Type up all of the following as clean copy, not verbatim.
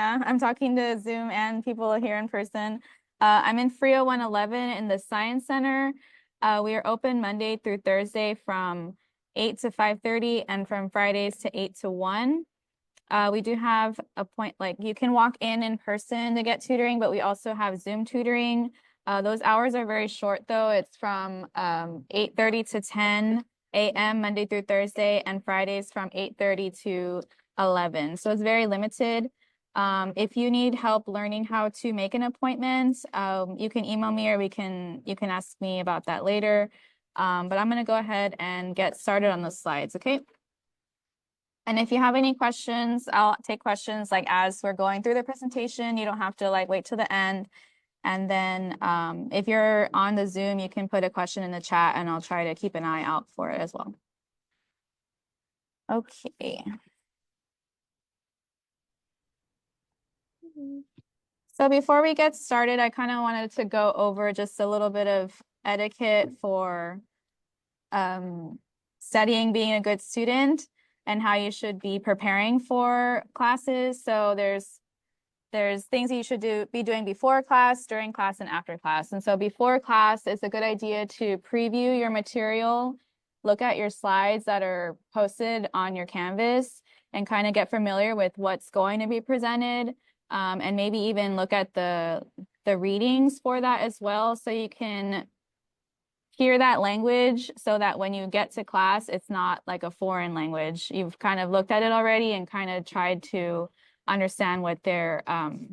I'm talking to Zoom and people here in person. I'm in Frio 111 in the Science Center. We are open Monday through Thursday from 8 to 5:30 and from Fridays to 8 to 1. We do have like you can walk in person to get tutoring, but we also have Zoom tutoring. Those hours are very short though. It's from 8:30 to 10 a.m. Monday through Thursday, and Fridays from 8:30 to 11. So it's very limited. If you need help learning how to make an appointment, you can email me, or you can ask me about that later. But I'm going to go ahead and get started on the slides, okay? And if you have any questions, I'll take questions like as we're going through the presentation. You don't have to like wait till the end. And then if you're on the Zoom, you can put a question in the chat and I'll try to keep an eye out for it as well. Okay. So before we get started, I kind of wanted to go over just a little bit of etiquette for studying, being a good student, and how you should be preparing for classes. So there's things that you should be doing before class, during class, and after class. And so before class, it's a good idea to preview your material, look at your slides that are posted on your Canvas, and kind of get familiar with what's going to be presented, and maybe even look at the readings for that as well, so you can hear that language, so that when you get to class, it's not like a foreign language. You've kind of looked at it already and kind of tried to understand what they're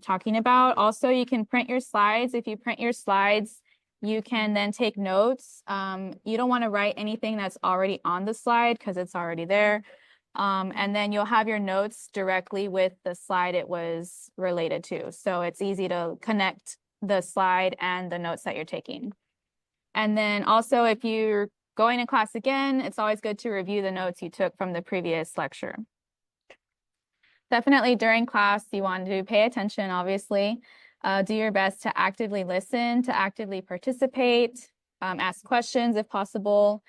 talking about. Also, you can print your slides. If you print your slides, you can then take notes. You don't want to write anything that's already on the slide because it's already there. And then you'll have your notes directly with the slide it was related to. So it's easy to connect the slide and the notes that you're taking. And then also, if you're going to class again, it's always good to review the notes you took from the previous lecture. Definitely during class, you want to pay attention, obviously. Do your best to actively listen, to actively participate, ask questions if possible.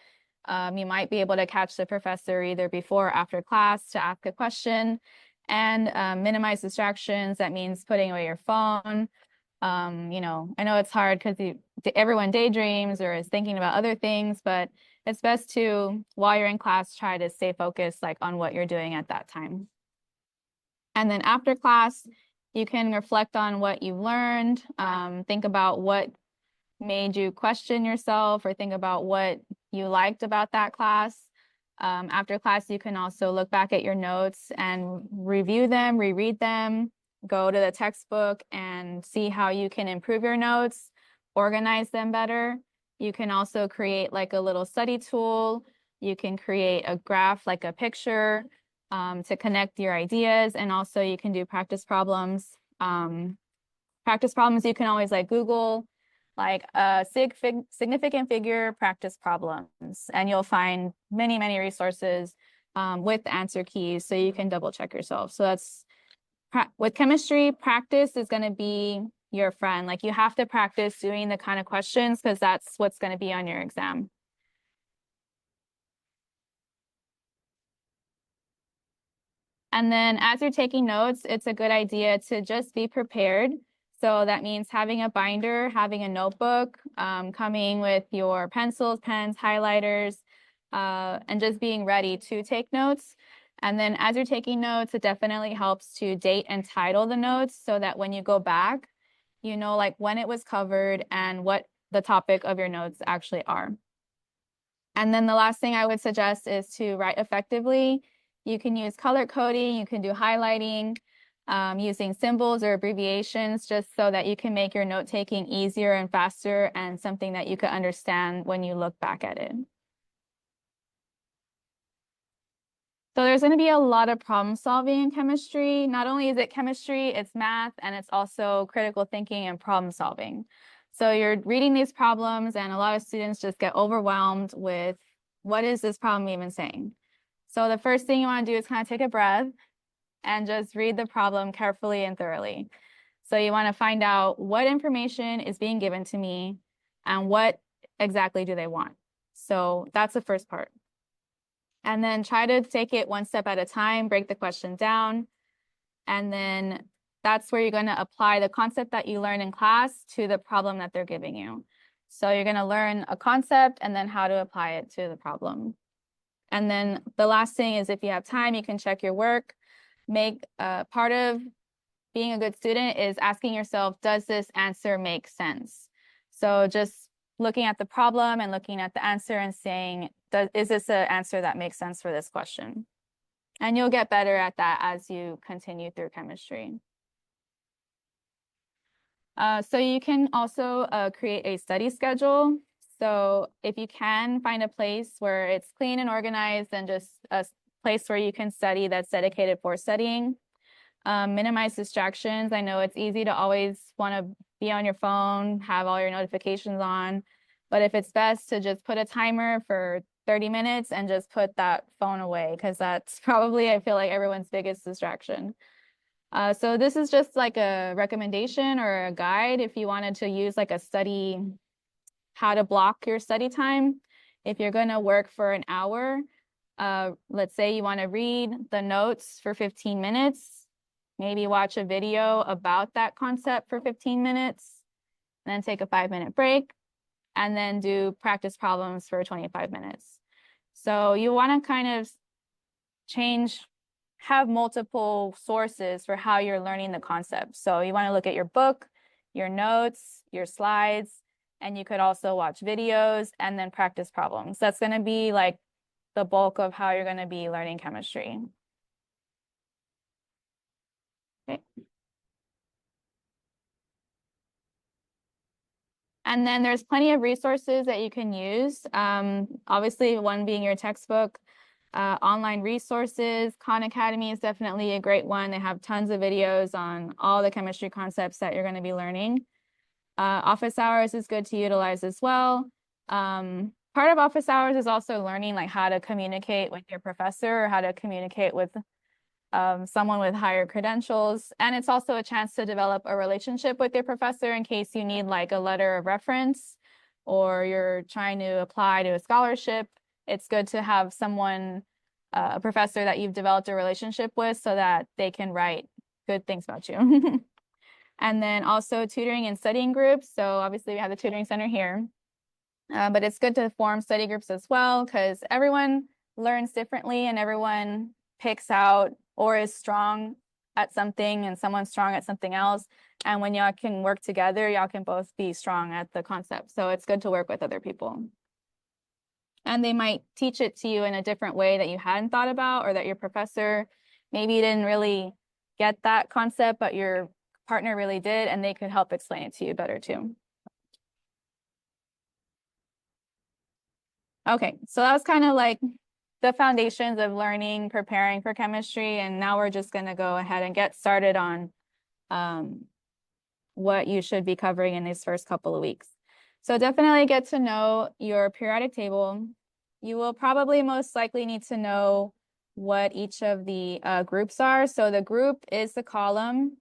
You might be able to catch the professor either before or after class to ask a question, and minimize distractions. That means putting away your phone. You know, I know it's hard because everyone daydreams or is thinking about other things, but it's best to, while you're in class, try to stay focused like on what you're doing at that time. And then after class, you can reflect on what you learned, think about what made you question yourself, or think about what you liked about that class. After class, you can also look back at your notes and review them, reread them, go to the textbook and see how you can improve your notes, organize them better. You can also create like a little study tool. You can create a graph, like a picture, to connect your ideas. And also you can do practice problems. Practice problems you can always like Google, like significant figure practice problems, and you'll find many resources with answer keys, so you can double check yourself. So that's with chemistry, practice is going to be your friend. Like you have to practice doing the kind of questions because that's what's going to be on your exam. And then as you're taking notes, it's a good idea to just be prepared. So that means having a binder, having a notebook, coming with your pencils, pens, highlighters, and just being ready to take notes. And then as you're taking notes, it definitely helps to date and title the notes so that when you go back, you know like when it was covered and what the topic of your notes actually are. And then the last thing I would suggest is to write effectively. You can use color coding, you can do highlighting, using symbols or abbreviations, just so that you can make your note-taking easier and faster and something that you could understand when you look back at it. So there's going to be a lot of problem solving in chemistry. Not only is it chemistry, it's math, and it's also critical thinking and problem solving. So you're reading these problems, and a lot of students just get overwhelmed with, what is this problem even saying? So the first thing you want to do is kind of take a breath and just read the problem carefully and thoroughly. So you want to find out what information is being given to me and what exactly do they want. So that's the first part. And then try to take it one step at a time, break the question down, and then that's where you're going to apply the concept that you learn in class to the problem that they're giving you. So you're going to learn a concept and then how to apply it to the problem. And then the last thing is, if you have time, you can check your work. Make part of being a good student is asking yourself, does this answer make sense? So just looking at the problem and looking at the answer and saying, is this an answer that makes sense for this question? And you'll get better at that as you continue through chemistry. So you can also create a study schedule. So if you can find a place where it's clean and organized and just a place where you can study that's dedicated for studying. Minimize distractions. I know it's easy to always want to be on your phone, have all your notifications on, but if it's best to just put a timer for 30 minutes and just put that phone away, because that's probably, I feel like, everyone's biggest distraction. So this is just like a recommendation or a guide if you wanted to use like a study, how to block your study time. If you're going to work for an hour, let's say you want to read the notes for 15 minutes, maybe watch a video about that concept for 15 minutes, and then take a 5-minute break, and then do practice problems for 25 minutes. So you want to kind of have multiple sources for how you're learning the concept. So you want to look at your book, your notes, your slides, and you could also watch videos and then practice problems. That's going to be like the bulk of how you're going to be learning chemistry. Okay. And then there's plenty of resources that you can use. Obviously, one being your textbook, online resources. Khan Academy is definitely a great one. They have tons of videos on all the chemistry concepts that you're going to be learning. Office hours is good to utilize as well. Part of office hours is also learning like how to communicate with your professor or how to communicate with someone with higher credentials. And it's also a chance to develop a relationship with your professor in case you need like a letter of reference or you're trying to apply to a scholarship. It's good to have someone, a professor that you've developed a relationship with so that they can write good things about you. And then also tutoring and studying groups. So obviously we have the tutoring center here, but it's good to form study groups as well because everyone learns differently and everyone picks out or is strong at something and someone's strong at something else. And when y'all can work together, y'all can both be strong at the concept. So it's good to work with other people. And they might teach it to you in a different way that you hadn't thought about, or that your professor maybe didn't really get that concept, but your partner really did, and they could help explain it to you better too. Okay, so that was kind of like the foundations of learning, preparing for chemistry, and now we're just going to go ahead and get started on what you should be covering in these first couple of weeks. So definitely get to know your periodic table. You will probably most likely need to know what each of the groups are. So the group is the column,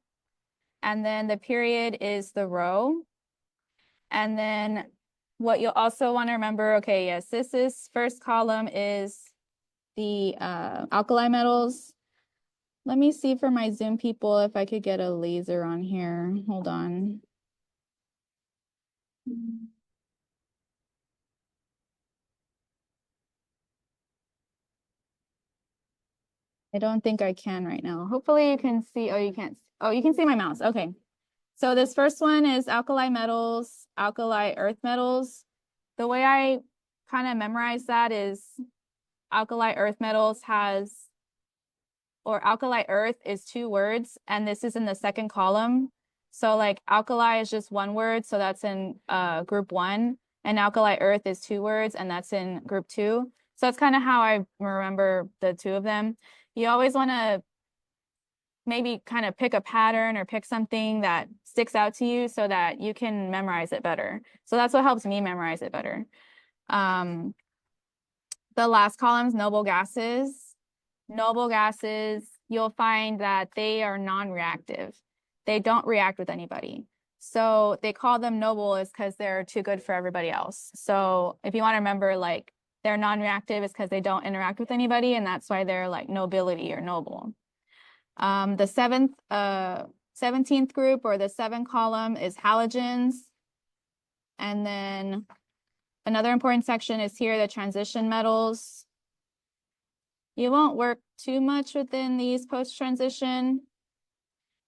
and then the period is the row. And then what you'll also want to remember, okay, yes, this is first column is the alkali metals. Let me see for my Zoom people if I could get a laser on here. Hold on. I don't think I can right now. Hopefully you can see. Oh, you can't. Oh, you can see my mouse. Okay. So this first one is alkali metals, alkali earth metals. The way I kind of memorize that is alkali earth metals has, or alkali earth is 2 words, and this is in the second column. So like alkali is just 1 word, so that's in group 1, and alkali earth is 2 words, and that's in group 2. So that's kind of how I remember the 2 of them. You always want to maybe kind of pick a pattern or pick something that sticks out to you so that you can memorize it better. So that's what helps me memorize it better. The last column is noble gases. Noble gases, you'll find that they are non-reactive. They don't react with anybody. So they call them noble is because they're too good for everybody else. So if you want to remember, like, they're non-reactive is because they don't interact with anybody, and that's why they're like nobility or noble. The 17th group, or the 7 column, is halogens. And then another important section is here, the transition metals. You won't work too much within these post-transition,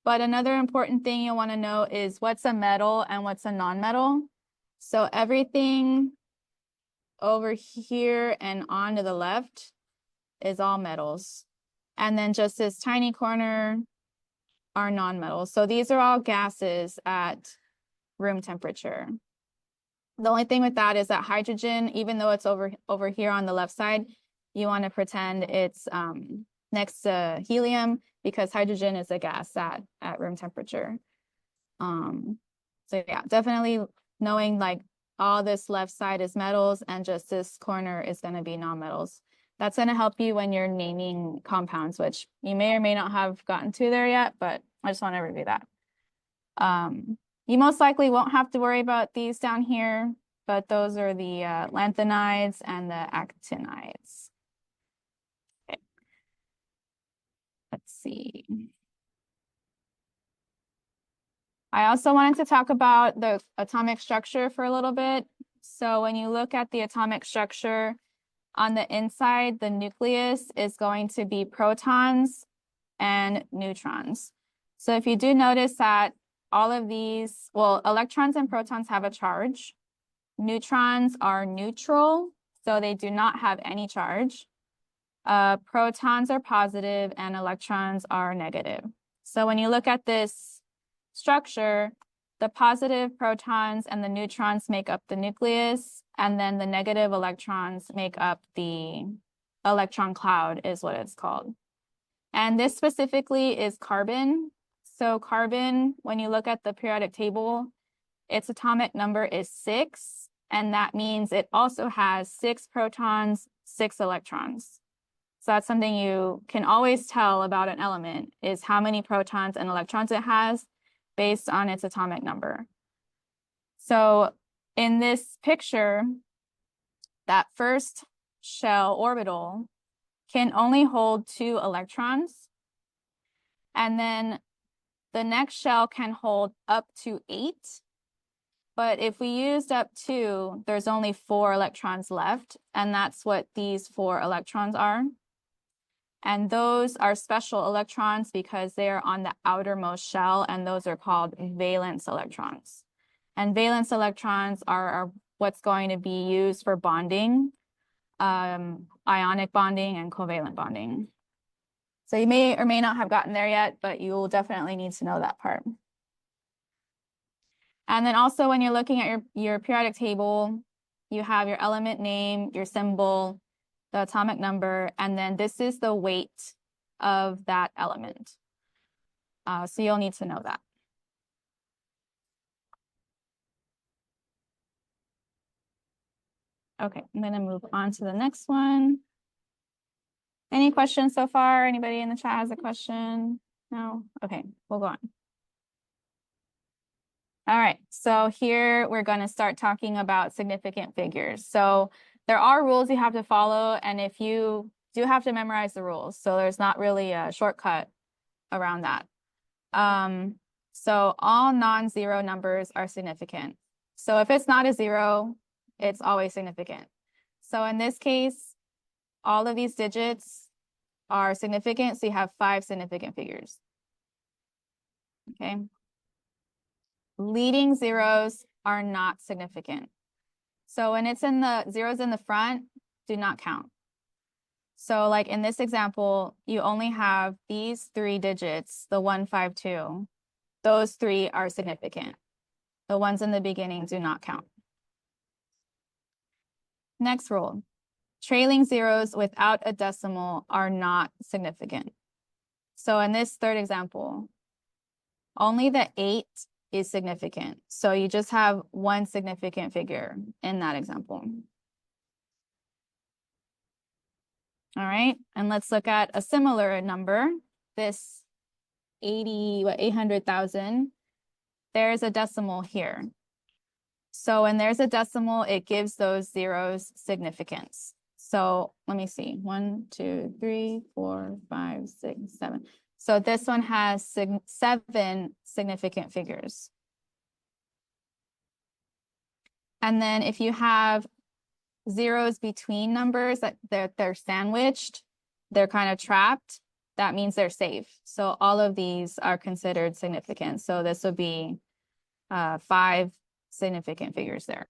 but another important thing you'll want to know is what's a metal and what's a non-metal. So everything over here and on to the left is all metals. And then just this tiny corner are non-metals. So these are all gases at room temperature. The only thing with that is that hydrogen, even though it's over here on the left side, you want to pretend it's next to helium, because hydrogen is a gas at room temperature. So yeah, definitely knowing like all this left side is metals and just this corner is going to be non-metals. That's going to help you when you're naming compounds, which you may or may not have gotten to there yet, but I just want to review that. You most likely won't have to worry about these down here, but those are the lanthanides and the actinides. Okay. Let's see. I also wanted to talk about the atomic structure for a little bit. So when you look at the atomic structure, on the inside, the nucleus is going to be protons and neutrons. So if you do notice that all of these, well, electrons and protons have a charge. Neutrons are neutral, so they do not have any charge. Protons are positive and electrons are negative. So when you look at this structure, the positive protons and the neutrons make up the nucleus, and then the negative electrons make up the electron cloud, is what it's called. And this specifically is carbon. So carbon, when you look at the periodic table, its atomic number is 6, and that means it also has 6 protons, 6 electrons. So that's something you can always tell about an element, is how many protons and electrons it has based on its atomic number. So in this picture, that first shell orbital can only hold 2 electrons. And then the next shell can hold up to 8. But if we used up 2, there's only 4 electrons left. And that's what these 4 electrons are. And those are special electrons because they are on the outermost shell, and those are called valence electrons. And valence electrons are what's going to be used for bonding, ionic bonding and covalent bonding. So you may or may not have gotten there yet, but you will definitely need to know that part. And then also when you're looking at your periodic table, you have your element name, your symbol, the atomic number, and then this is the weight of that element. So you'll need to know that. Okay, I'm going to move on to the next one. Any questions so far? Anybody in the chat has a question? No? Okay, we'll go on. All right, so here we're going to start talking about significant figures. So there are rules you have to follow, and if you do have to memorize the rules, so there's not really a shortcut around that. So all non-zero numbers are significant. So if it's not a 0, it's always significant. So in this case, all of these digits are significant, so you have 5 significant figures. Okay. Leading zeros are not significant. So when it's in the zeros in the front, do not count. So like in this example, you only have these 3 digits, the 1, 5, 2. Those 3 are significant. The ones in the beginning do not count. Next rule, trailing zeros without a decimal are not significant. So in this third example, only the 8 is significant. So you just have 1 significant figure in that example. All right, and let's look at a similar number, this 800,000. There's a decimal here. So when there's a decimal, it gives those zeros significance. So let me see, 1, 2, 3, 4, 5, 6, 7. So this one has 7 significant figures. And then if you have zeros between numbers that they're sandwiched, they're kind of trapped, that means they're safe. So all of these are considered significant. So this would be 5 significant figures there.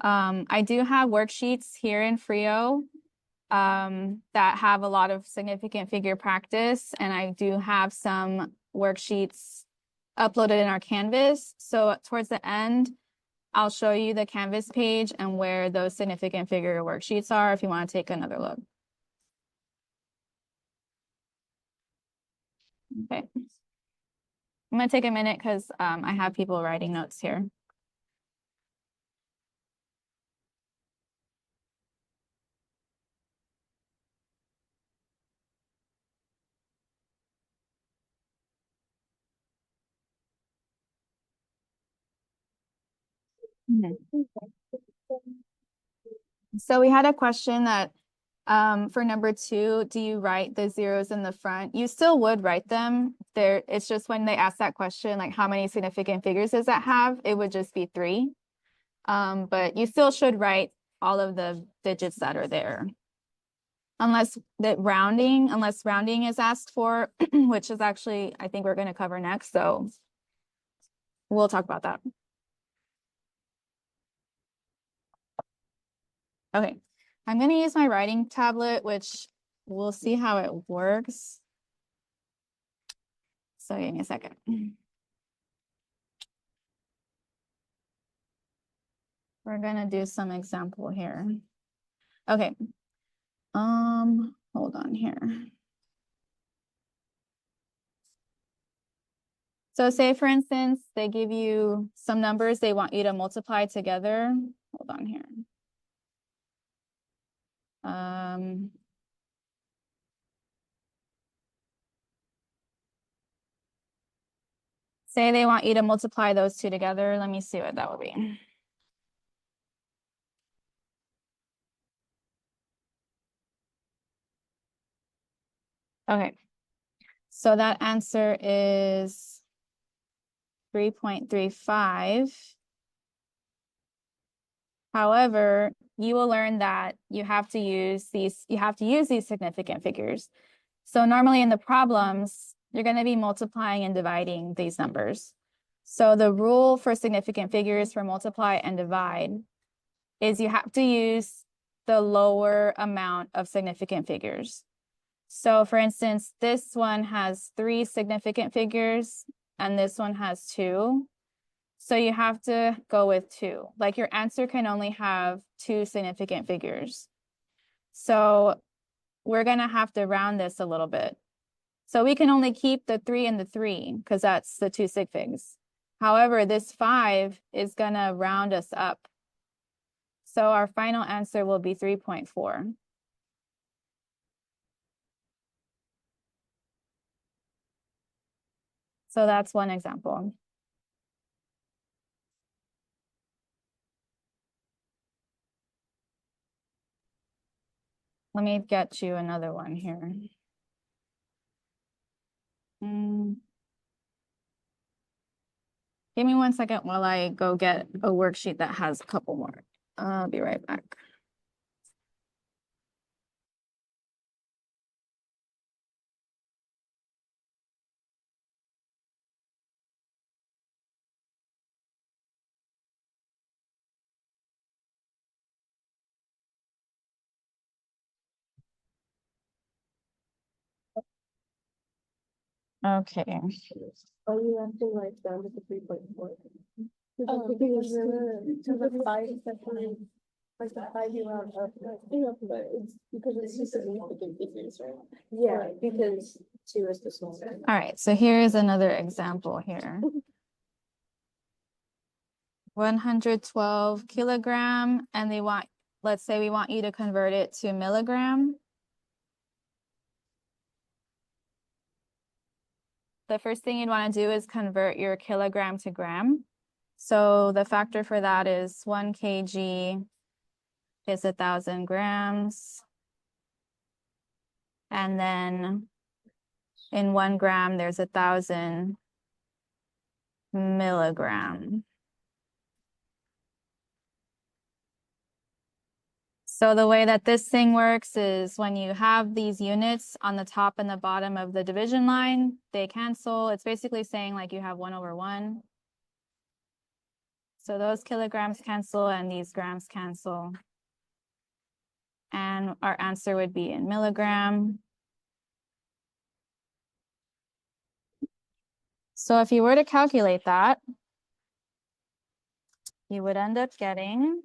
I do have worksheets here in Frio that have a lot of significant figure practice, and I do have some worksheets uploaded in our Canvas. So towards the end, I'll show you the Canvas page and where those significant figure worksheets are if you want to take another look. Okay. I'm going to take a minute because I have people writing notes here. So we had a question that for number 2, do you write the zeros in the front? You still would write them there. It's just when they ask that question, like how many significant figures does that have? It would just be 3. But you still should write all of the digits that are there. Unless rounding is asked for, which is actually, I think we're going to cover next. So we'll talk about that. Okay, I'm going to use my writing tablet, which we'll see how it works. So give me a second. We're going to do some example here. Okay. Hold on here. So say, for instance, they give you some numbers they want you to multiply together. Hold on here. Say they want you to multiply those 2 together. Let me see what that would be. Okay. So that answer is 3.35. However, you will learn that you have to use these significant figures. So normally in the problems, you're going to be multiplying and dividing these numbers. So the rule for significant figures for multiply and divide is you have to use the lower amount of significant figures. So for instance, this one has 3 significant figures and this one has 2. So you have to go with 2. Like your answer can only have 2 significant figures. So we're going to have to round this a little bit. So we can only keep the 3 and the 3 because that's the 2 sig figs. However, this 5 is going to round us up. So our final answer will be 3.4. So that's one example. Let me get you another one here. Give me 1 second while I go get a worksheet that has a couple more. I'll be right back. Okay. Oh, you have to write down to the 3.4. Because the 5 is definitely like the 5 you round up, but it's because it's just significant figures, right? Yeah, because 2 is the smaller. All right, so here's another example here. 112 kilogram, and they want, let's say we want you to convert it to milligram. The first thing you'd want to do is convert your kilogram to gram. So the factor for that is 1 kg is 1,000 grams. And then in 1 gram, there's 1,000 milligram. So the way that this thing works is when you have these units on the top and the bottom of the division line, they cancel. It's basically saying like you have 1/1. So those kilograms cancel and these grams cancel. And our answer would be in milligram. So if you were to calculate that, you would end up getting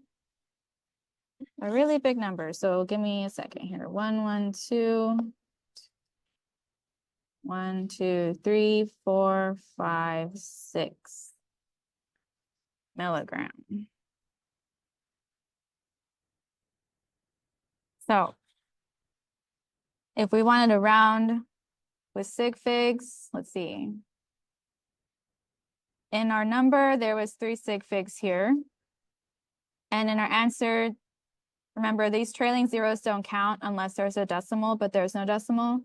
a really big number. So give me a second here. 1, 1, 2, 1, 2, 3, 4, 5, 6 milligram. So if we wanted to round with sig figs, let's see. In our number, there was 3 sig figs here. And in our answer, remember these trailing zeros don't count unless there's a decimal, but there's no decimal.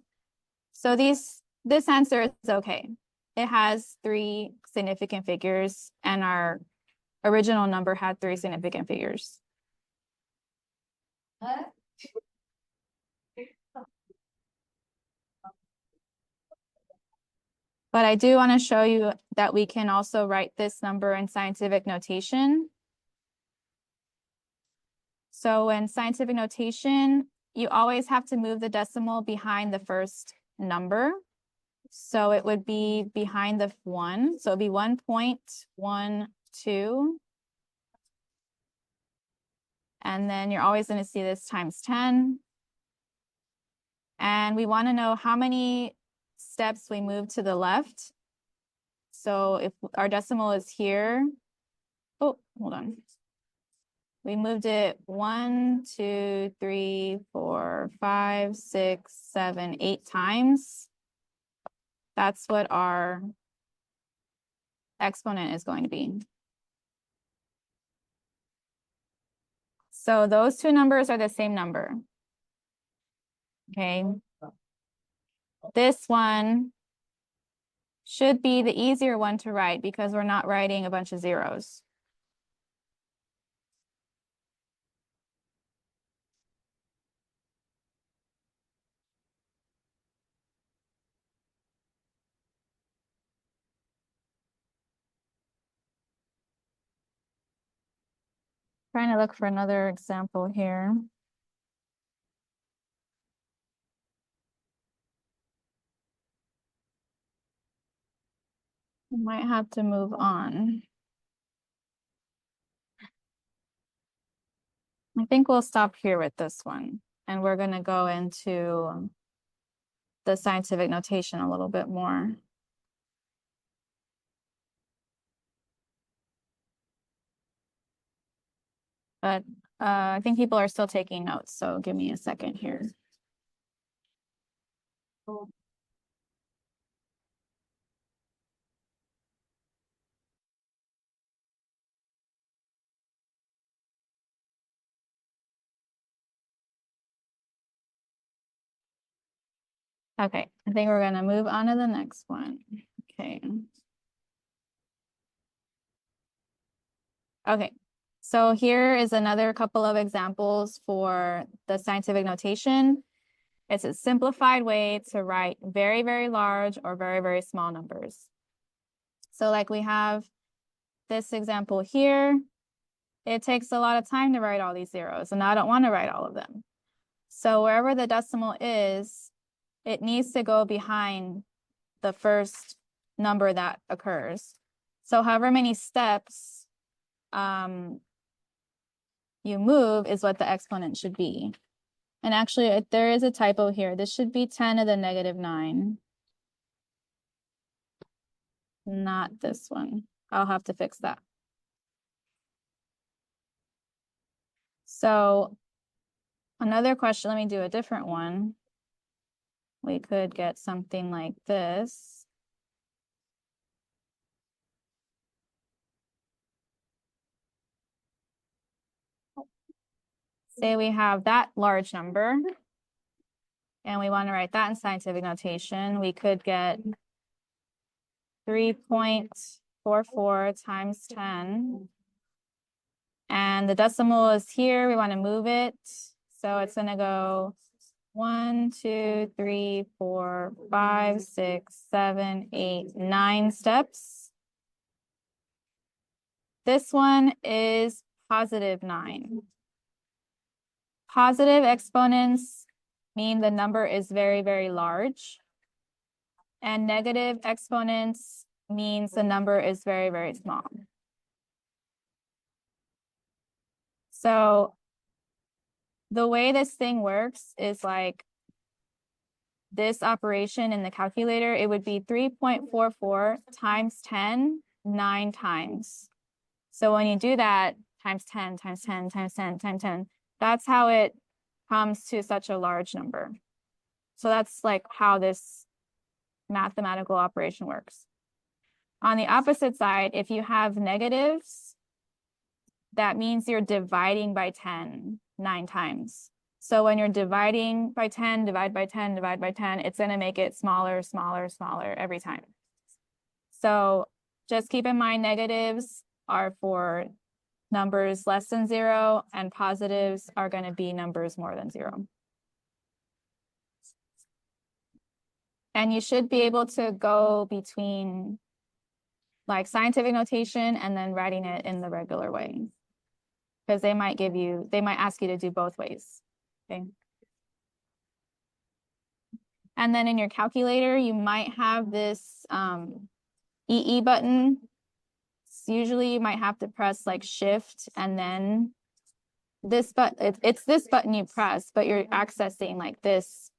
So this answer is okay. It has 3 significant figures and our original number had 3 significant figures. But I do want to show you that we can also write this number in scientific notation. So in scientific notation, you always have to move the decimal behind the first number. So it would be behind the 1. So it'd be 1.12. And then you're always going to see this times 10. And we want to know how many steps we move to the left. So if our decimal is here, oh, hold on. We moved it 1, 2, 3, 4, 5, 6, 7, 8 times. That's what our exponent is going to be. So those 2 numbers are the same number. Okay. This one should be the easier one to write because we're not writing a bunch of zeros. Trying to look for another example here. We might have to move on. I think we'll stop here with this one. And we're going to go into the scientific notation a little bit more. But I think people are still taking notes, so give me a second here. Okay, I think we're gonna move on to the next one. Okay. Okay, so here is another couple of examples for the scientific notation. It's a simplified way to write very, very large or very, very small numbers. So like we have this example here. It takes a lot of time to write all these zeros, and I don't want to write all of them. So wherever the decimal is, it needs to go behind the first number that occurs. So however many steps you move is what the exponent should be. And actually, there is a typo here. This should be 10 to the -9. Not this one. I'll have to fix that. So another question, let me do a different one. We could get something like this. Say we have that large number, and we want to write that in scientific notation, we could get 3.44 times 10. And the decimal is here. We want to move it. So it's going to go 1, 2, 3, 4, 5, 6, 7, 8, 9 steps. This one is positive 9. Positive exponents mean the number is very, very large. And negative exponents means the number is very, very small. So the way this thing works is like this operation in the calculator, it would be 3.44 times 10, 9 times. So when you do that, times 10, times 10, times 10, times 10, that's how it comes to such a large number. So that's like how this mathematical operation works. On the opposite side, if you have negatives, that means you're dividing by 10, 9 times. So when you're dividing by 10, divide by 10, divide by 10, it's going to make it smaller, smaller, smaller every time. So just keep in mind negatives are for numbers less than 0, and positives are going to be numbers more than 0. And you should be able to go between like scientific notation and then writing it in the regular way. Because they might ask you to do both ways. Okay. And then in your calculator, you might have this EE button. So usually you might have to press like shift and then this button, it's this button you press, but you're accessing like this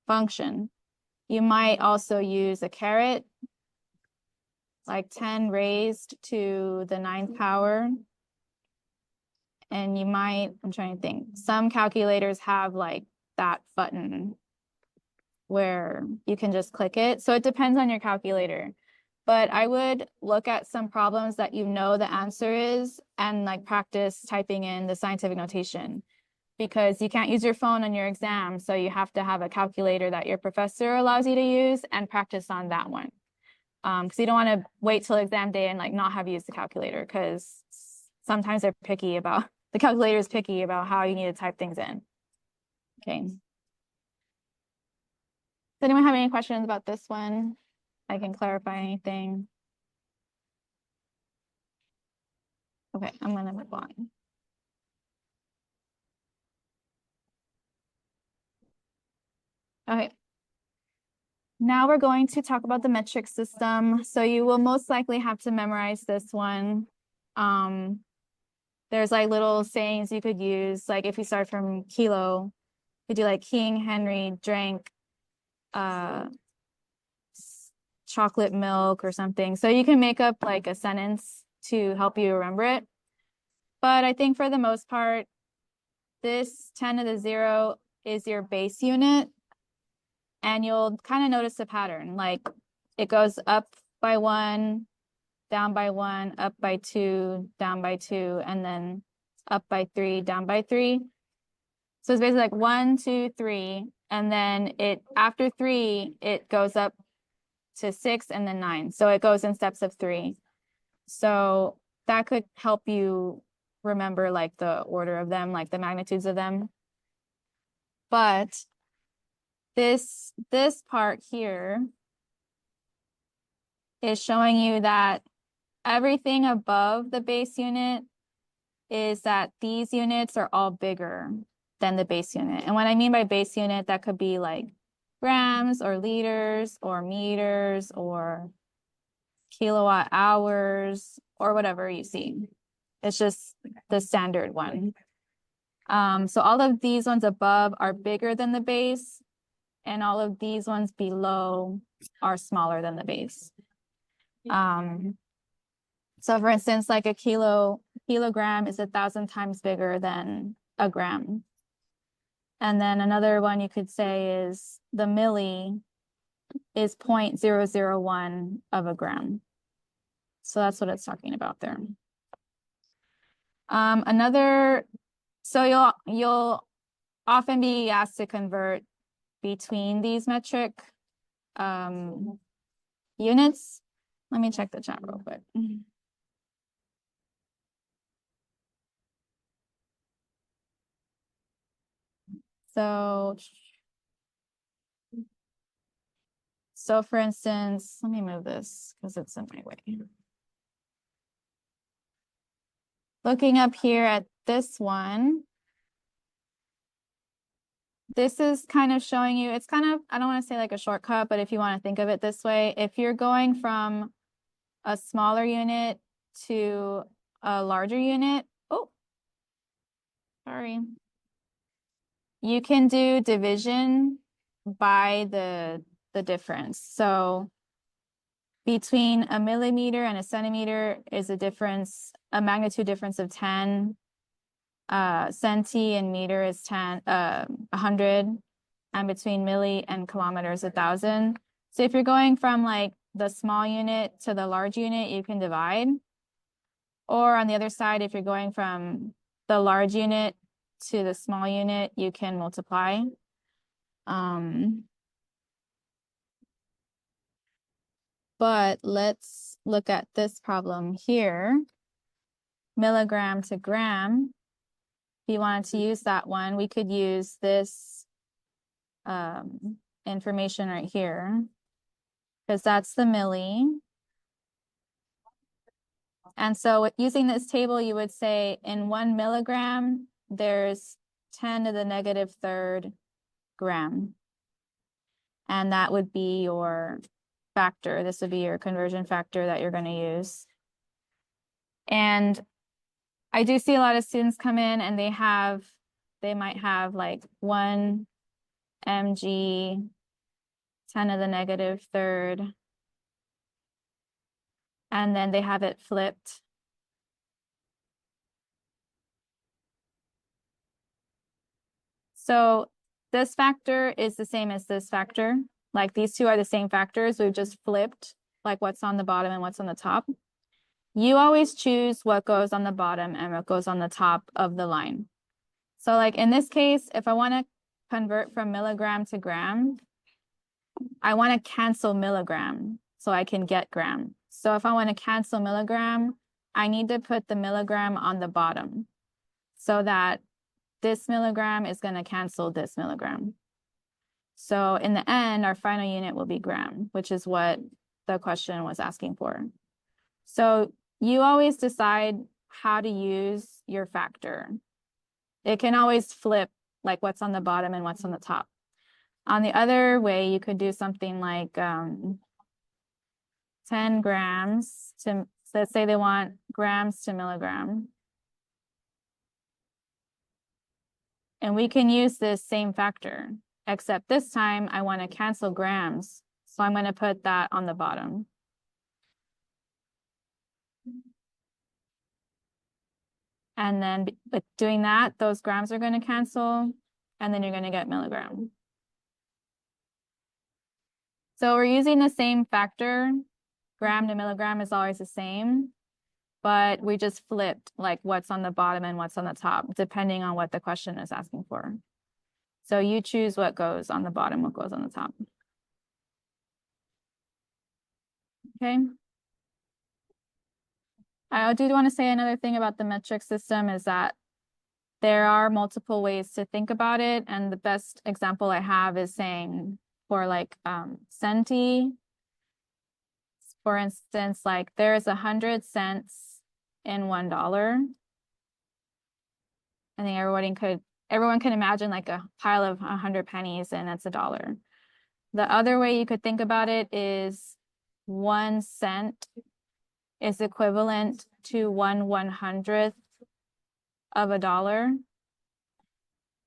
function. You might also use a caret, like 10 raised to the 9th power. And you might, I'm trying to think, some calculators have like that button where you can just click it. So it depends on your calculator. But I would look at some problems that you know the answer is and like practice typing in the scientific notation, because you can't use your phone on your exam. So you have to have a calculator that your professor allows you to use and practice on that one. Because you don't want to wait till exam day and like not have used the calculator, because sometimes they're picky about, the calculator is picky about how you need to type things in. Okay. Does anyone have any questions about this one? I can clarify anything. Okay, I'm going to move on. Okay. Now we're going to talk about the metric system. So you will most likely have to memorize this one. There's like little sayings you could use. Like if you start from kilo, you could do like King Henry drank chocolate milk or something. So you can make up like a sentence to help you remember it. But I think for the most part, this 10 to the 0 is your base unit. And you'll kind of notice the pattern. Like it goes up by 1, down by 1, up by 2, down by 2, and then up by 3, down by 3. So it's basically like 1, 2, 3. And then after 3, it goes up to 6 and then 9. So it goes in steps of 3. So that could help you remember like the order of them, like the magnitudes of them. But this part here is showing you that everything above the base unit is that these units are all bigger than the base unit. And what I mean by base unit, that could be like grams or liters or meters or kilowatt hours or whatever you see. It's just the standard one. So all of these ones above are bigger than the base, and all of these ones below are smaller than the base. So for instance, like a kilogram is 1,000 times bigger than a gram. And then another one you could say is the milli is 0.001 of a gram. So that's what it's talking about there. So you'll often be asked to convert between these metric units. Let me check the chat real quick. So for instance, let me move this because it's in my way. Looking up here at this one, this is kind of showing you, it's kind of, I don't want to say like a shortcut, but if you want to think of it this way, if you're going from a smaller unit to a larger unit, oh, sorry. You can do division by the difference. So between a millimeter and a centimeter is a difference, a magnitude difference of 10. Centi and meter is 100, and between milli and kilometers, 1,000. So if you're going from like the small unit to the large unit, you can divide. Or on the other side, if you're going from the large unit to the small unit, you can multiply. But let's look at this problem here. Milligram to gram. If you wanted to use that one, we could use this information right here, because that's the milli. And so using this table, you would say in 1 milligram, there's 10 to the negative third gram. And that would be your factor. This would be your conversion factor that you're going to use. And I do see a lot of students come in and they might have like 1 mg, 10 to the negative third, and then they have it flipped. So this factor is the same as this factor. Like these two are the same factors. We've just flipped like what's on the bottom and what's on the top. You always choose what goes on the bottom and what goes on the top of the line. So like in this case, if I want to convert from milligram to gram, I want to cancel milligram so I can get gram. So if I want to cancel milligram, I need to put the milligram on the bottom so that this milligram is going to cancel this milligram. So in the end, our final unit will be gram, which is what the question was asking for. So you always decide how to use your factor. It can always flip like what's on the bottom and what's on the top. On the other way, you could do something like 10 grams to, so let's say they want grams to milligram. And we can use this same factor, except this time I want to cancel grams. So I'm going to put that on the bottom. And then with doing that, those grams are going to cancel, and then you're going to get milligram. So we're using the same factor. Gram to milligram is always the same, but we just flipped like what's on the bottom and what's on the top, depending on what the question is asking for. So you choose what goes on the bottom, what goes on the top. Okay. I do want to say another thing about the metric system is that there are multiple ways to think about it. And the best example I have is saying for like centi, for instance, like there's 100 cents in $1. I think everyone can imagine like a pile of 100 pennies and that's $1. The other way you could think about it is 1 cent is equivalent to 1/100th of $1.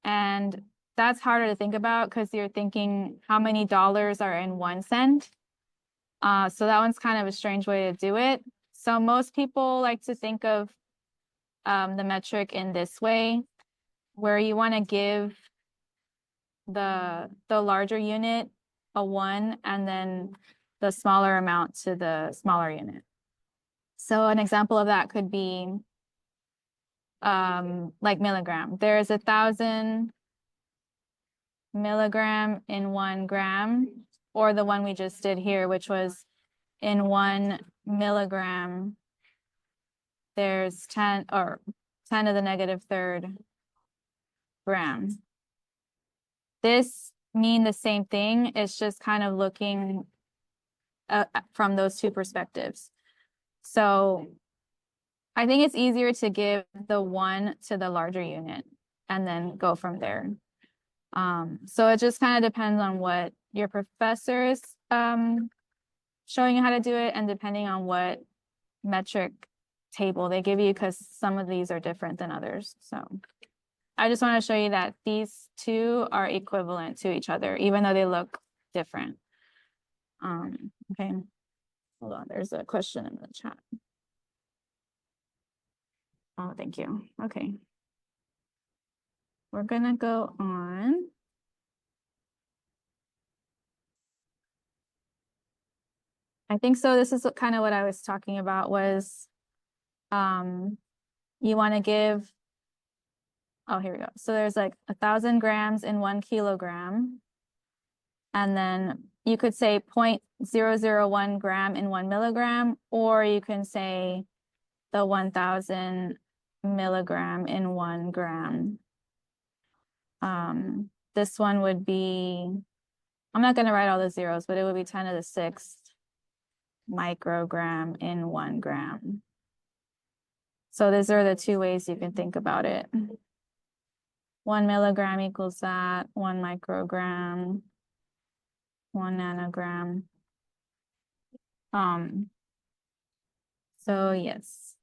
And that's harder to think about because you're thinking how many dollars are in 1 cent. So that one's kind of a strange way to do it. So most people like to think of the metric in this way, where you want to give the larger unit a 1 and then the smaller amount to the smaller unit. So an example of that could be like milligram. There is 1,000 milligram in 1 gram, or the one we just did here, which was in 1 milligram, there's 10 or 10 to the negative third gram. This mean the same thing. It's just kind of looking from those two perspectives. So I think it's easier to give the 1 to the larger unit and then go from there. So it just kind of depends on what your professor is showing you how to do it, and depending on what metric table they give you, because some of these are different than others. So I just want to show you that these two are equivalent to each other, even though they look different. Okay, hold on, there's a question in the chat. Oh, thank you. Okay. We're gonna go on. I think so. This is kind of what I was talking about was you want to give, oh, here we go. So there's like 1,000 grams in 1 kilogram. And then you could say 0.001 gram in 1 milligram, or you can say the 1,000 milligram in 1 gram. This one would be, I'm not going to write all the zeros, but it would be 10 to the 6th microgram in 1 gram. So these are the two ways you can think about it. 1 milligram equals that, 1 microgram, 1 nanogram. So yes.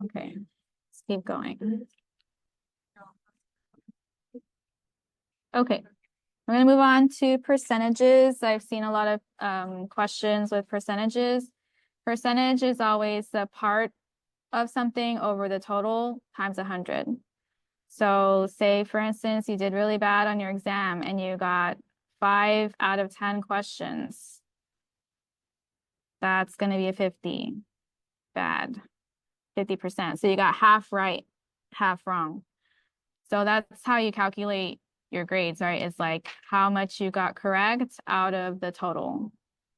Okay, let's keep going. Okay, we're gonna move on to percentages. I've seen a lot of questions with percentages. Percentage is always the part of something over the total times 100. So say, for instance, you did really bad on your exam and you got 5 out of 10 questions. That's going to be a 50. Bad. 50%. So you got half right, half wrong. So that's how you calculate your grades, right? It's like how much you got correct out of the total.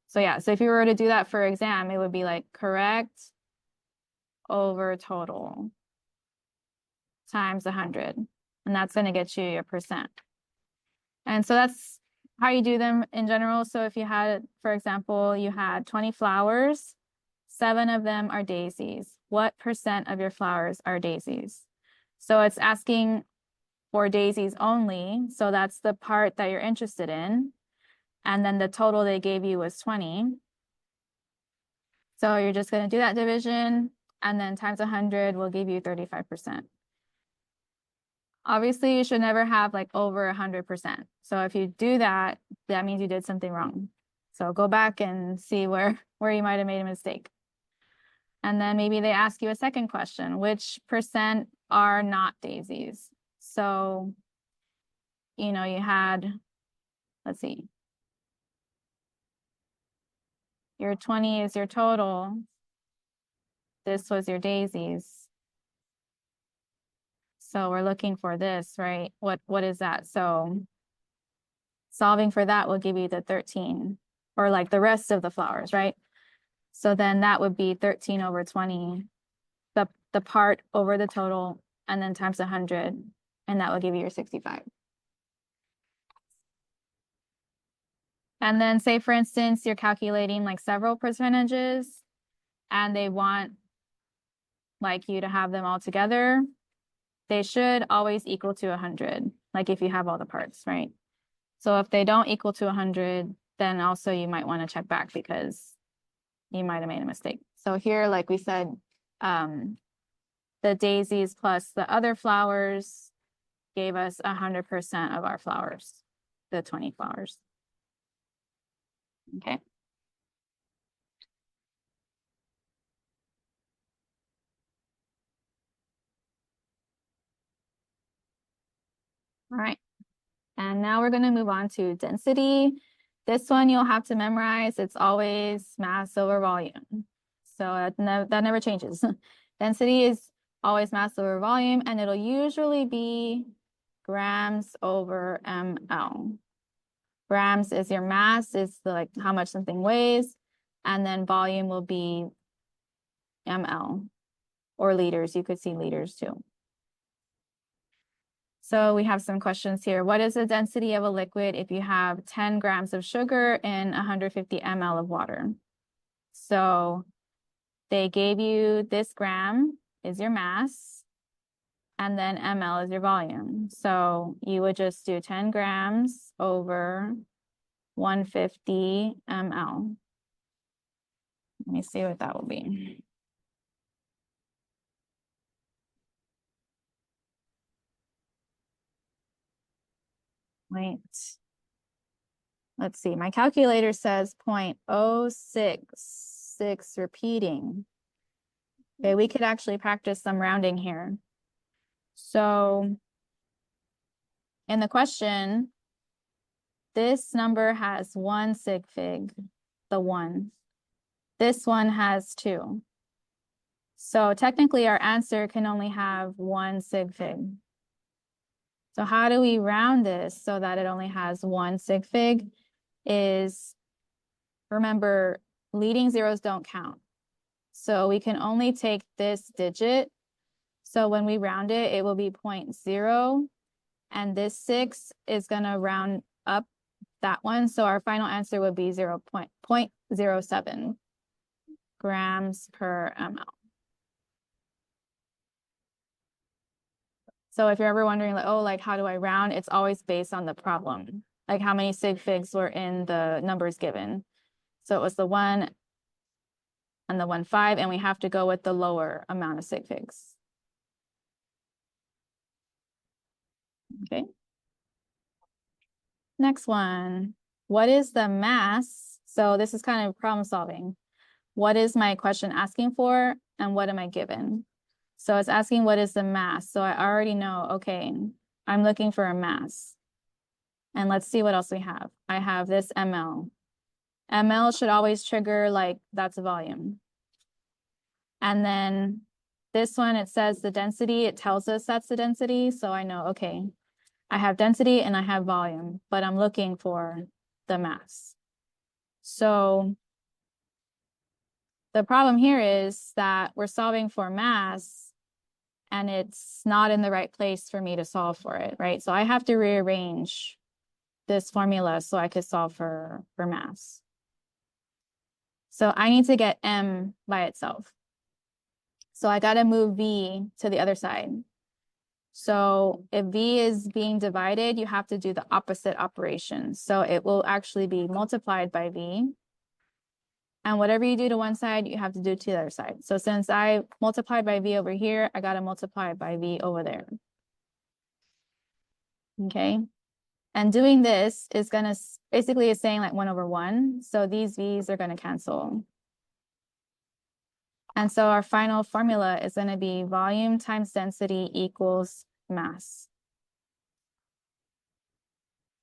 So yeah, so if you were to do that for exam, it would be like correct over total times 100. And that's going to get you your percent. And so that's how you do them in general. So if you had, for example, you had 20 flowers, 7 of them are daisies. What percent of your flowers are daisies? So it's asking for daisies only. So that's the part that you're interested in. And then the total they gave you was 20. So you're just going to do that division, and then times 100 will give you 35%. Obviously, you should never have like over 100%. So if you do that, that means you did something wrong. So go back and see where you might have made a mistake. And then maybe they ask you a second question, which percent are not daisies? So, you know, you had, let's see, your 20 is your total. This was your daisies. So we're looking for this, right? What is that? So solving for that will give you the 13, or like the rest of the flowers, right? So then that would be 13 over 20, the part over the total, and then times 100, and that will give you your 65. And then say, for instance, you're calculating like several percentages, and they want like you to have them all together. They should always equal to 100, like if you have all the parts, right? So if they don't equal to 100, then also you might want to check back because you might have made a mistake. So here, like we said, the daisies plus the other flowers gave us 100% of our flowers, the 20 flowers. Okay. All right. And now we're going to move on to density. This one you'll have to memorize. It's always mass over volume. So that never changes. Density is always mass over volume, and it'll usually be grams over ml. Grams is your mass, is like how much something weighs, and then volume will be ml or liters. You could see liters too. So we have some questions here. What is the density of a liquid if you have 10 grams of sugar in 150 ml of water? So they gave you this gram is your mass, and then ml is your volume. So you would just do 10 grams over 150 ml. Let me see what that will be. Wait. Let's see. My calculator says 0.066 repeating. Okay, we could actually practice some rounding here. So in the question, this number has 1 sig fig, the 1. This one has 2. So technically our answer can only have 1 sig fig. So how do we round this so that it only has 1 sig fig? Is, remember, leading zeros don't count. So we can only take this digit. So when we round it, it will be 0.0. And this 6 is going to round up that one. So our final answer would be 0.07 grams per ml. So if you're ever wondering, like, oh, like, how do I round? It's always based on the problem. Like how many sig figs were in the numbers given. So it was the 1 and the 1.5, and we have to go with the lower amount of sig figs. Okay. Next one. What is the mass? So this is kind of problem solving. What is my question asking for, and what am I given? So it's asking what is the mass. So I already know, okay, I'm looking for a mass. And let's see what else we have. I have this ml. ml should always trigger like that's a volume. And then this one, it says the density, it tells us that's the density. So I know, okay, I have density and I have volume, but I'm looking for the mass. So the problem here is that we're solving for mass and it's not in the right place for me to solve for it, right? So I have to rearrange this formula so I could solve for mass. So I need to get m by itself. So I got to move v to the other side. So if v is being divided, you have to do the opposite operation. So it will actually be multiplied by v. And whatever you do to one side, you have to do to the other side. So since I multiplied by v over here, I got to multiply by v over there. Okay. And doing this is going to basically is saying like 1 over 1. So these v's are going to cancel. And so our final formula is going to be volume times density equals mass.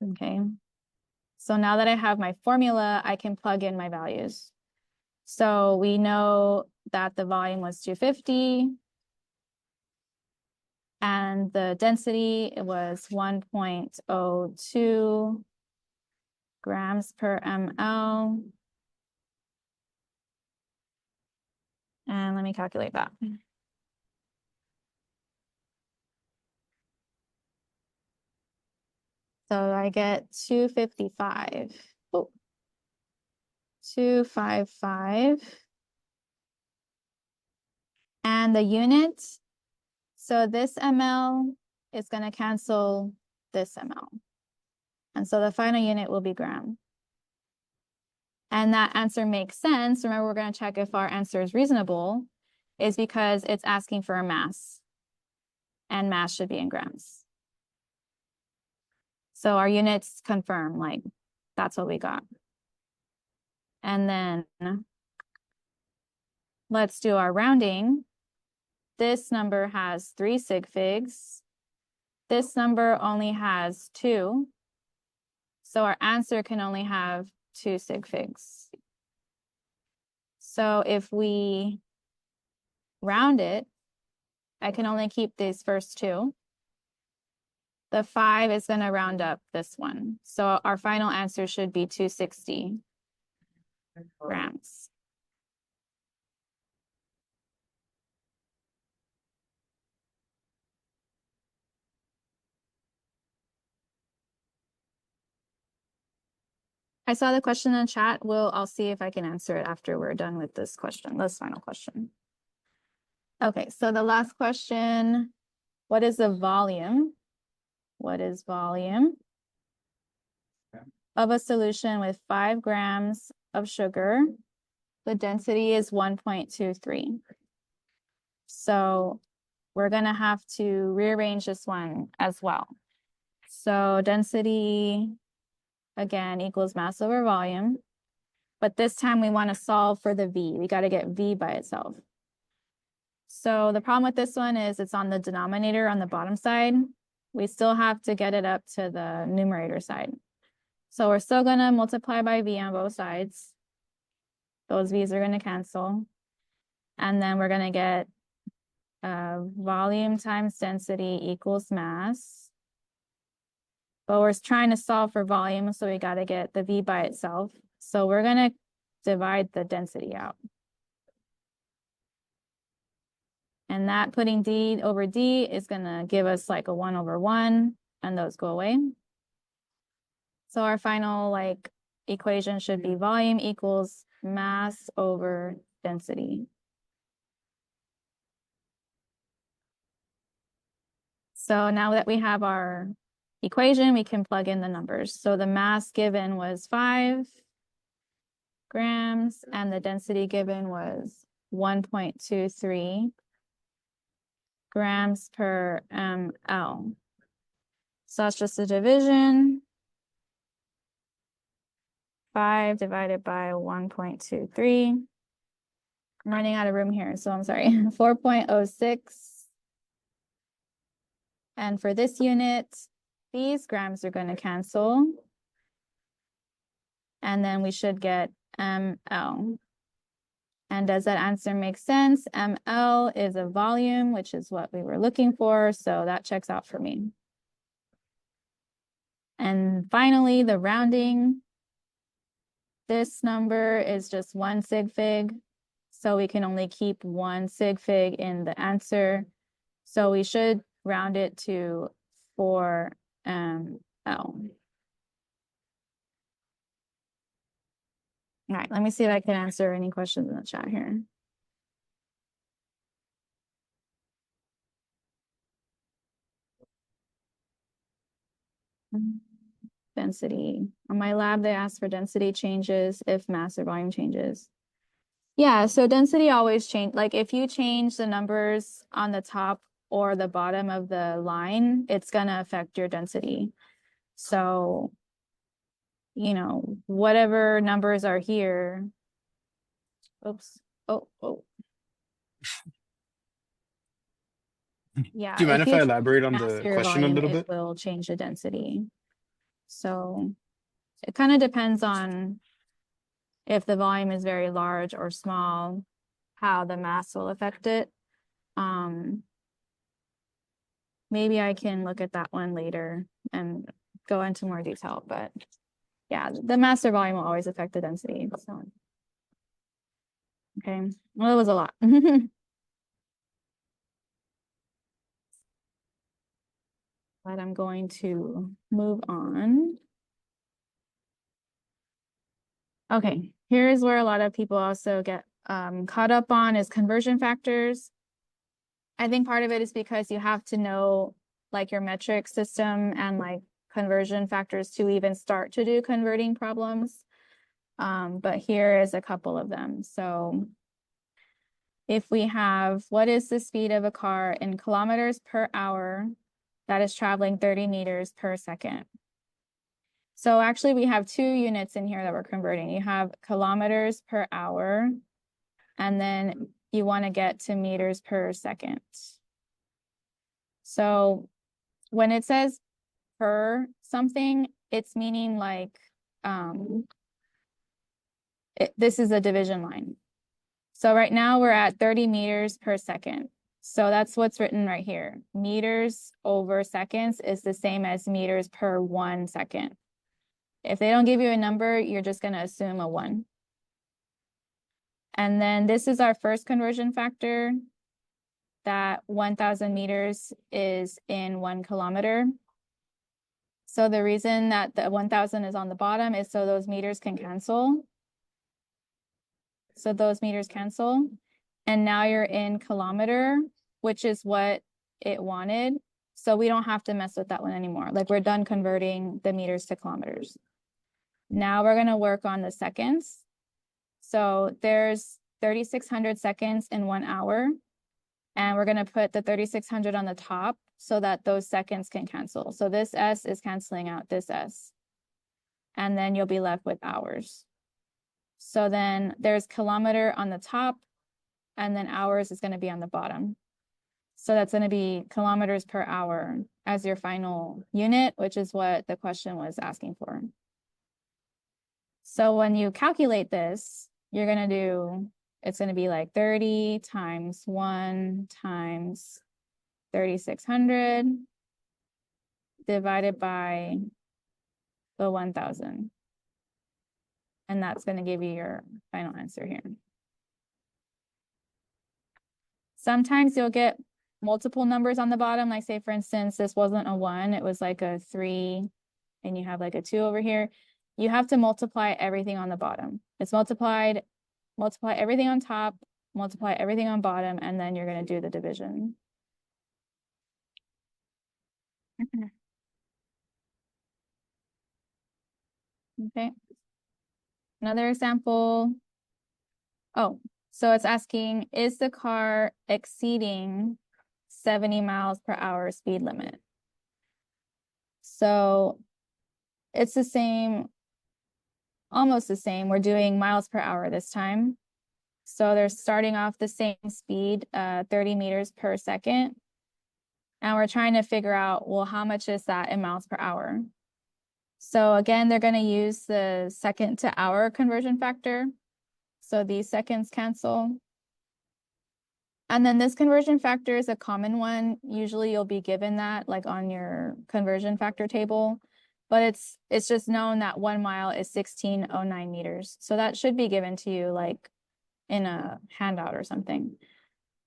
Okay. So now that I have my formula, I can plug in my values. So we know that the volume was 250 and the density was 1.02 grams per ml. And let me calculate that. So I get 255. Oh, 255. And the unit, so this ml is going to cancel this ml. And so the final unit will be gram. And that answer makes sense. Remember, we're going to check if our answer is reasonable, is because it's asking for a mass. And mass should be in grams. So our units confirm, like, that's what we got. And then let's do our rounding. This number has 3 sig figs. This number only has 2. So our answer can only have 2 sig figs. So if we round it, I can only keep these first 2. the 5 is going to round up this one. So our final answer should be 260 grams. I saw the question in chat. I'll see if I can answer it after we're done with this question, this final question. Okay, so the last question, what is the volume? What is volume of a solution with 5 grams of sugar? The density is 1.23. So we're going to have to rearrange this one as well. So density, again, equals mass over volume. But this time we want to solve for the V. We got to get V by itself. So the problem with this one is it's on the denominator on the bottom side. We still have to get it up to the numerator side. So we're still going to multiply by V on both sides. Those V's are going to cancel. And then we're going to get volume times density equals mass. But we're trying to solve for volume, so we got to get the V by itself. So we're going to divide the density out. And that putting D over D is going to give us like a 1 over 1, and those go away. So our final equation should be volume equals mass over density. So now that we have our equation, we can plug in the numbers. So the mass given was 5 grams, and the density given was 1.23 grams per ml. So that's just a division. 5 divided by 1.23. I'm running out of room here, so I'm sorry. 4.06. And for this unit, these grams are going to cancel. And then we should get ml. And does that answer make sense? ml is a volume, which is what we were looking for. So that checks out for me. And finally, the rounding. This number is just 1 sig fig. So we can only keep 1 sig fig in the answer. So we should round it to 4 ml. All right, let me see if I can answer any questions in the chat here. Density. On my lab, they ask for density changes if mass or volume changes. Yeah, so density always change. Like if you change the numbers on the top or the bottom of the line, it's going to affect your density. So, you know, whatever numbers are here. Oops. Oh. Yeah. Do you mind if I elaborate on mass the or question a volume, little it bit? will change the density. So it kind of depends on if the volume is very large or small, how the mass will affect it. Maybe I can look at that one later and go into more detail, but yeah, the mass or volume will always affect the density. So, okay, well, it was a lot. But I'm going to move on. Okay, here's where a lot of people also get caught up on is conversion factors. I think part of it is because you have to know like your metric system and like conversion factors to even start to do converting problems. But here is a couple of them. So if we have, what is the speed of a car in kilometers per hour that is traveling 30 meters per second? So actually we have 2 units in here that we're converting. You have kilometers per hour, and then you want to get to meters per second. So when it says per something, it's meaning like this is a division line. So right now we're at 30 meters per second. So that's what's written right here. Meters over seconds is the same as meters per 1 second. If they don't give you a number, you're just going to assume a 1. And then this is our first conversion factor, that 1,000 meters is in 1 kilometer. So the reason that the 1,000 is on the bottom is so those meters can cancel. So those meters cancel. And now you're in kilometer, which is what it wanted. So we don't have to mess with that one anymore. Like, we're done converting the meters to kilometers. Now we're going to work on the seconds. So there's 3,600 seconds in 1 hour. And we're going to put the 3,600 on the top so that those seconds can cancel. So this S is canceling out this S. And then you'll be left with hours. So then there's kilometer on the top, and then hours is going to be on the bottom. So that's going to be kilometers per hour as your final unit, which is what the question was asking for. So when you calculate this, you're going to do, it's going to be like 30 times 1 times 3,600 divided by the 1,000. And that's going to give you your final answer here. Sometimes you'll get multiple numbers on the bottom. Like, say, for instance, this wasn't a 1, it was like a 3, and you have like a 2 over here. You have to multiply everything on the bottom. It's multiply everything on top, multiply everything on bottom, and then you're going to do the division. Okay. Another example. Oh, so it's asking, is the car exceeding 70 miles per hour speed limit? So it's the same, almost the same. We're doing miles per hour this time. So they're starting off the same speed, 30 meters per second. And we're trying to figure out, well, how much is that in miles per hour? So again, they're going to use the second to hour conversion factor. So these seconds cancel. And then this conversion factor is a common one. Usually you'll be given that like on your conversion factor table, but it's just known that 1 mile is 1609 meters. So that should be given to you like in a handout or something.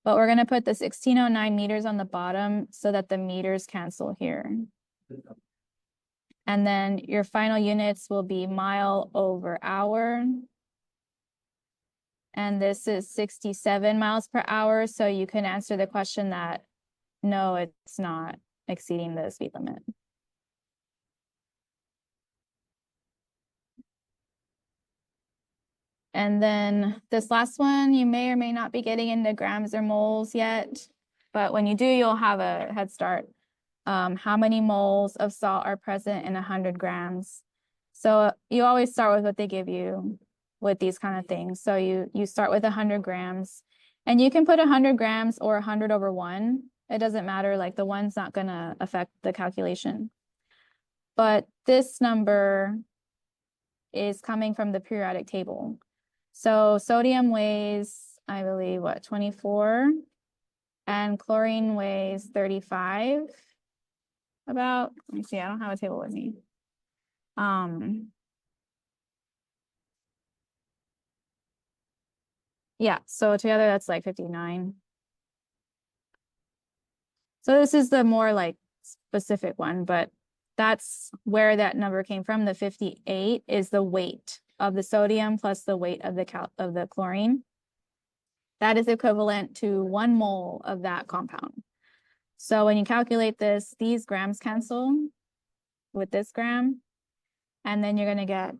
But we're going to put the 1609 meters on the bottom so that the meters cancel here. And then your final units will be mile over hour. And this is 67 miles per hour. So you can answer the question that, no, it's not exceeding the speed limit. And then this last one, you may or may not be getting into grams or moles yet, but when you do, you'll have a head start. How many moles of salt are present in 100 grams? So you always start with what they give you with these kind of things. So you start with 100 grams, and you can put 100 grams or 100 over 1. It doesn't matter, like the one's not going to affect the calculation. But this number is coming from the periodic table. So sodium weighs, I believe, what, 24? And chlorine weighs 35. About, let me see, I don't have a table with me. Yeah, so together that's like 59. So this is the more like specific one, but that's where that number came from. The 58 is the weight of the sodium plus the weight of the chlorine. That is equivalent to 1 mole of that compound. So when you calculate this, these grams cancel with this gram, and then you're going to get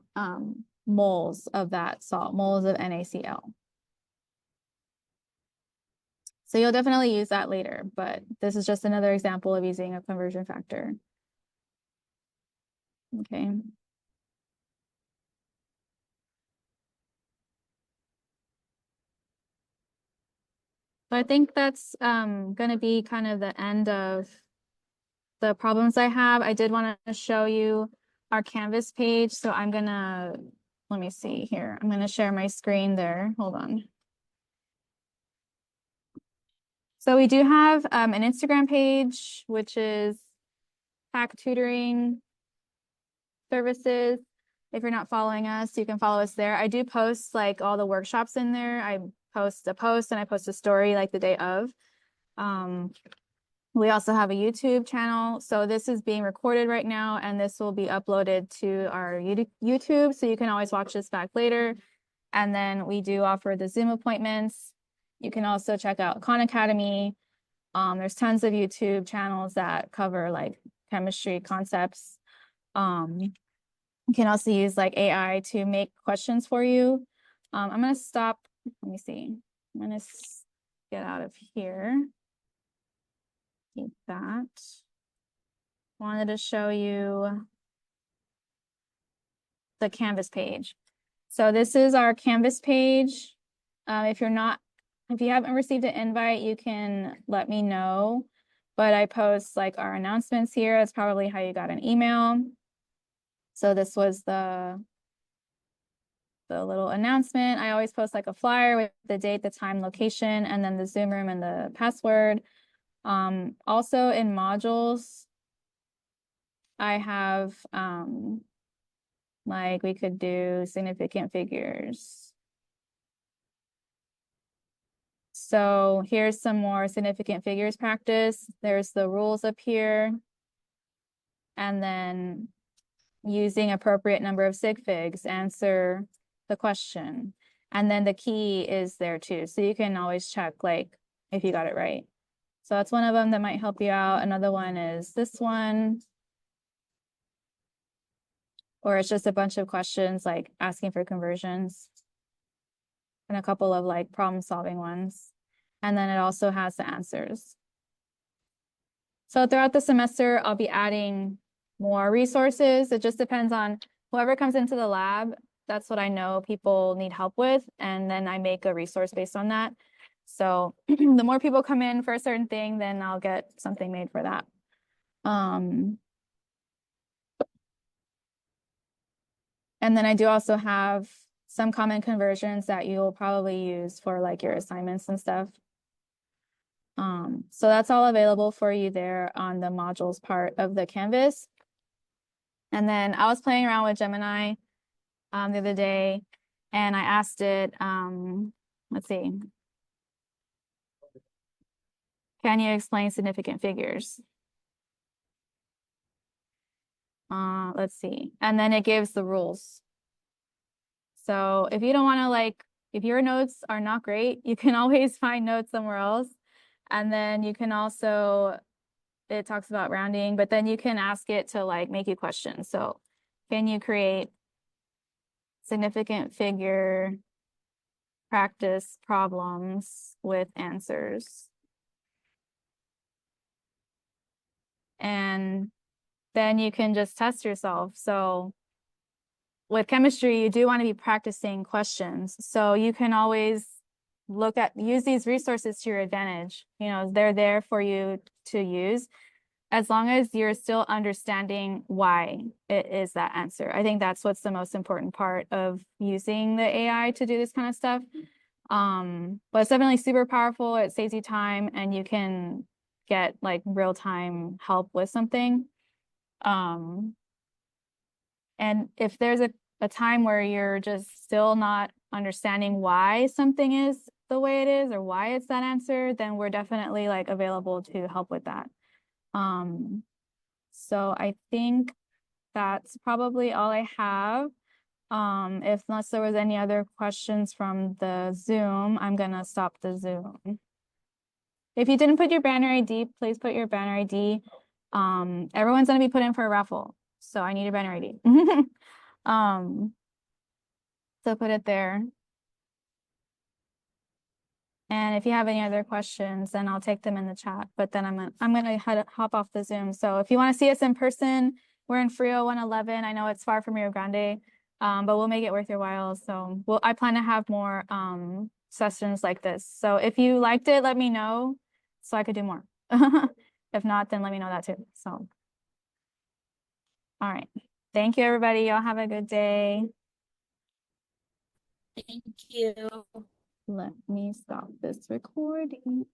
moles of that salt, moles of NaCl. So you'll definitely use that later, but this is just another example of using a conversion factor. Okay. So I think that's going to be kind of the end of the problems I have. I did want to show you our Canvas page. So I'm going to, let me see here. I'm going to share my screen there. Hold on. So we do have an Instagram page, which is PAC Tutoring Services. If you're not following us, you can follow us there. I do post like all the workshops in there. I post a post and I post a story like the day of. We also have a YouTube channel. So this is being recorded right now, and this will be uploaded to our YouTube. So you can always watch this back later. And then we do offer the Zoom appointments. You can also check out Khan Academy. There's tons of YouTube channels that cover like chemistry concepts. You can also use like AI to make questions for you. I'm going to stop. Let me see. I'm going to get out of here. Keep that. Wanted to show you the Canvas page. So this is our Canvas page. If you haven't received an invite, you can let me know. But I post like our announcements here. That's probably how you got an email. So this was the little announcement. I always post like a flyer with the date, the time, location, and then the Zoom room and the password. Also in modules, I have like we could do significant figures. So here's some more significant figures practice. There's the rules up here. And then using appropriate number of sig figs, answer the question. And then the key is there too. So you can always check like if you got it right. So that's one of them that might help you out. Another one is this one. Or it's just a bunch of questions like asking for conversions. And a couple of like problem solving ones. And then it also has the answers. So throughout the semester, I'll be adding more resources. It just depends on whoever comes into the lab. That's what I know people need help with. And then I make a resource based on that. So the more people come in for a certain thing, then I'll get something made for that. And then I do also have some common conversions that you'll probably use for like your assignments and stuff. So that's all available for you there on the modules part of the Canvas. And then I was playing around with Gemini the other day, and I asked it, let's see, can you explain significant figures? Let's see. And then it gives the rules. So if you don't want to like, if your notes are not great, you can always find notes somewhere else. And then you can also, it talks about rounding, but then you can ask it to like make you questions. So can you create significant figure practice problems with answers? And then you can just test yourself. So with chemistry, you do want to be practicing questions. So you can always use these resources to your advantage. You know, they're there for you to use as long as you're still understanding why it is that answer. I think that's what's the most important part of using the AI to do this kind of stuff. But it's definitely super powerful. It saves you time and you can get like real-time help with something. And if there's a time where you're just still not understanding why something is the way it is or why it's that answer, then we're definitely like available to help with that. So I think that's probably all I have. Unless there was any other questions from the Zoom, I'm gonna stop the Zoom. If you didn't put your banner ID, please put your banner ID. Everyone's gonna be put in for a raffle, so I need your banner ID. So put it there. And if you have any other questions, then I'll take them in the chat. But then I'm gonna hop off the Zoom. So if you want to see us in person, we're in Frio 111. I know it's far from Rio Grande, but we'll make it worth your while. So I plan to have more sessions like this. So if you liked it, let me know so I could do more. If not, then let me know that too. So all right. Thank you, everybody. Y'all have a good day. Thank you. Let me stop this recording.